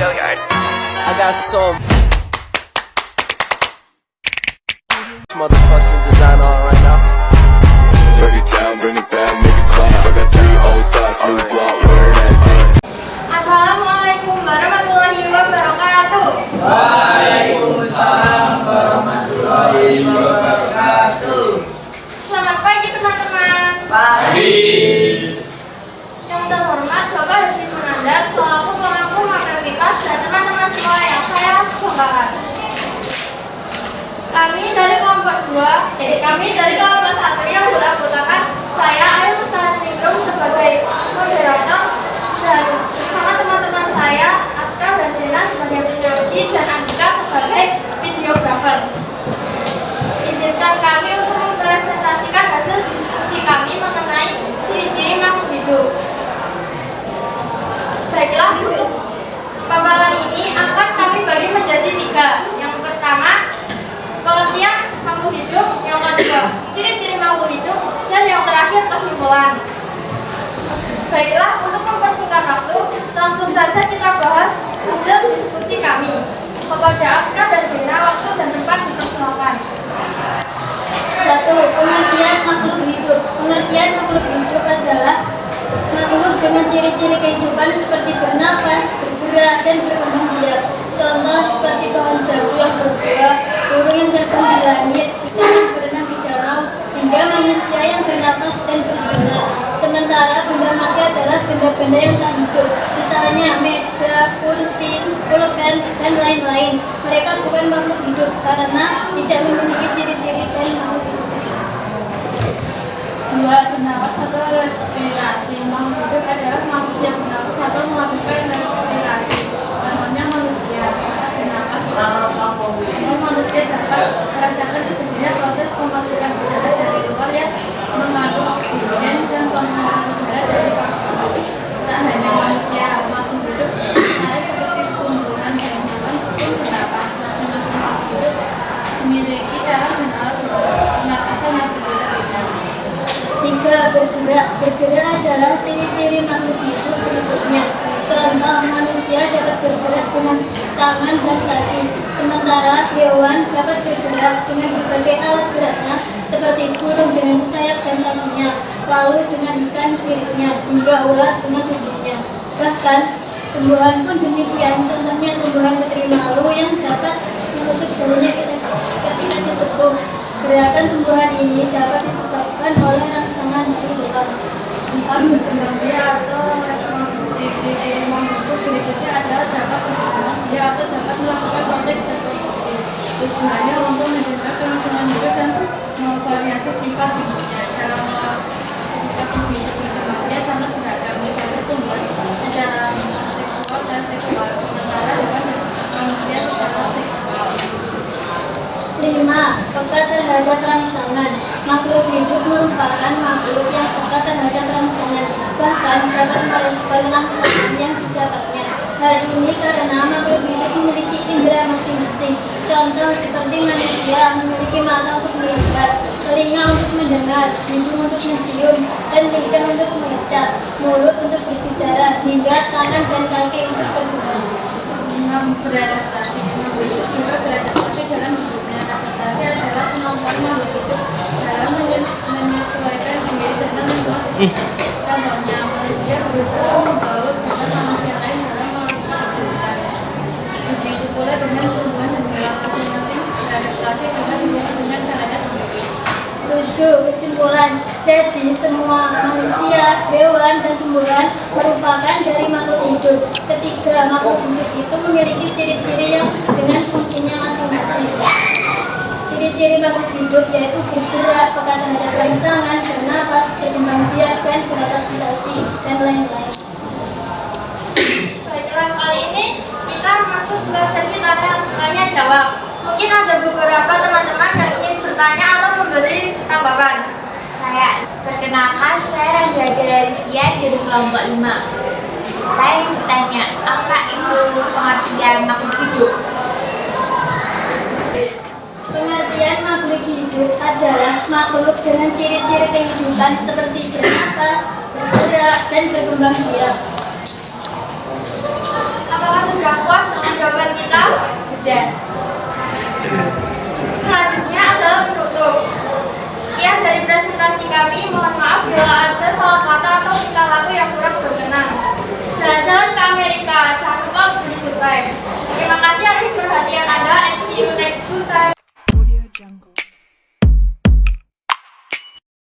I got some motherfucking design on right now. Break it down, bring it back, make it clap. I got 3 old thoughts, new guap, where that thing. Assalamualaikum warahmatullahi wabarakatuh. Waalaikumsalam warahmatullahi wabarakatuh. Selamat pagi teman-teman. Pagi. Yang terhormat Bapak Hadi Munandar selaku pemangku matematika dan teman-teman sekolah yang saya banggakan. Kami dari kelompok 1 yang beranggotakan saya Ayu Ningrum sebagai moderator dan bersama teman-teman saya Aska dan Dena sebagai penyaji dan Andika sebagai videografer. Izinkan kami untuk mempresentasikan hasil diskusi kami mengenai ciri-ciri makhluk hidup. Baiklah, untuk paparan ini akan kami bagi menjadi 3. Yang pertama, pengertian makhluk hidup. Yang kedua, ciri-ciri makhluk hidup. Dan yang terakhir, kesimpulan. Baiklah, untuk mempersingkat waktu, langsung saja kita bahas hasil diskusi kami. Kepada Aska dan Dena, waktu dan tempat dipersilakan. 1. Pengertian makhluk hidup. Pengertian makhluk hidup adalah makhluk dengan ciri-ciri kehidupan seperti bernapas, bergerak, dan berkembang biak. Contoh seperti pohon jambu yang berbuah, burung yang terbang di langit, ikan yang berenang di danau, hingga manusia yang bernapas dan berjalan. Sementara benda mati adalah benda-benda yang tak hidup, misalnya meja, kursi, pulpen, dan lain-lain. Mereka bukan makhluk hidup karena tidak memiliki ciri-ciri dan makhluk hidup. 2. Bernapas atau respirasi. Makhluk hidup adalah makhluk yang bernapas atau melakukan respirasi. Contohnya manusia saat bernapas. Manusia dapat merasakan terjadinya proses pemasukan udara dari luar yang mengandung oksigen dan pemasukan udara dari paru-paru. Tak hanya manusia, makhluk hidup lain seperti tumbuhan dan hewan pun bernapas. Masing-masing makhluk hidup memiliki cara dan alat pernapasan yang berbeda-beda. 3. Bergerak. Bergerak adalah ciri-ciri makhluk hidup berikutnya. Contoh, manusia dapat bergerak dengan tangan dan kaki, sementara hewan dapat bergerak dengan berbagai alat geraknya seperti burung dengan sayap dan kakinya, lalu dengan ikan siripnya, hingga ular dengan tubuhnya. Bahkan, tumbuhan pun demikian. Contohnya tumbuhan putri malu yang dapat menutup daunnya ketika disepuh. Gerakan tumbuhan ini dapat disebabkan oleh rangsangan dari luar. 4. Berkembang biak atau reproduksi. Ciri makhluk berikutnya adalah dapat berkembang biak atau dapat melakukan proses reproduksi. Tujuannya untuk menjaga kelangsungan hidup dan memvariasi sifat hidupnya. Cara melakukan hidup berkembang biak sangat beragam. Misalnya tumbuhan secara seksual dan seksual, sementara hewan dan manusia secara seksual. 5. Peka terhadap rangsangan. Makhluk hidup merupakan makhluk yang peka terhadap rangsangan, bahkan dapat merespon rangsangan yang didapatnya. Hal ini karena makhluk hidup memiliki indera masing-masing. Contoh seperti manusia memiliki mata untuk melihat, telinga untuk mendengar, hidung untuk mencium, dan lidah untuk mengecap, mulut untuk berbicara, hingga tangan dan kaki untuk bergerak. 6. Beradaptasi. Makhluk hidup juga beradaptasi dalam hidupnya. Adaptasi adalah kemampuan makhluk hidup dalam menyesuaikan diri dengan lingkungan. Contohnya, manusia berusaha membaur dengan manusia lain dalam melakukan aktivitas. Begitu pula dengan tumbuhan dan hewan, masing-masing beradaptasi dengan lingkungan dengan caranya sendiri. 7. Kesimpulan. Jadi semua manusia, hewan, dan tumbuhan merupakan dari makhluk hidup. Ketiga, makhluk hidup itu memiliki ciri-ciri yang dengan fungsinya masing-masing. Ciri-ciri makhluk hidup yaitu bergerak, peka terhadap rangsangan, bernapas, berkembang biak, dan beradaptasi, dan lain-lain. Baiklah, kali ini kita masuk ke sesi tanya jawab. Mungkin ada beberapa teman-teman yang ingin bertanya atau memberi tanggapan. Perkenalkan, saya Radia Gerarisia dari kelompok 5. Saya ingin bertanya, apa itu pengertian makhluk hidup? Pengertian makhluk hidup adalah makhluk dengan ciri-ciri kehidupan seperti bernapas, bergerak, dan berkembang biak. Apakah sudah puas sudah. Selanjutnya adalah penutup. Sekian dari presentasi kami. Mohon maaf bila ada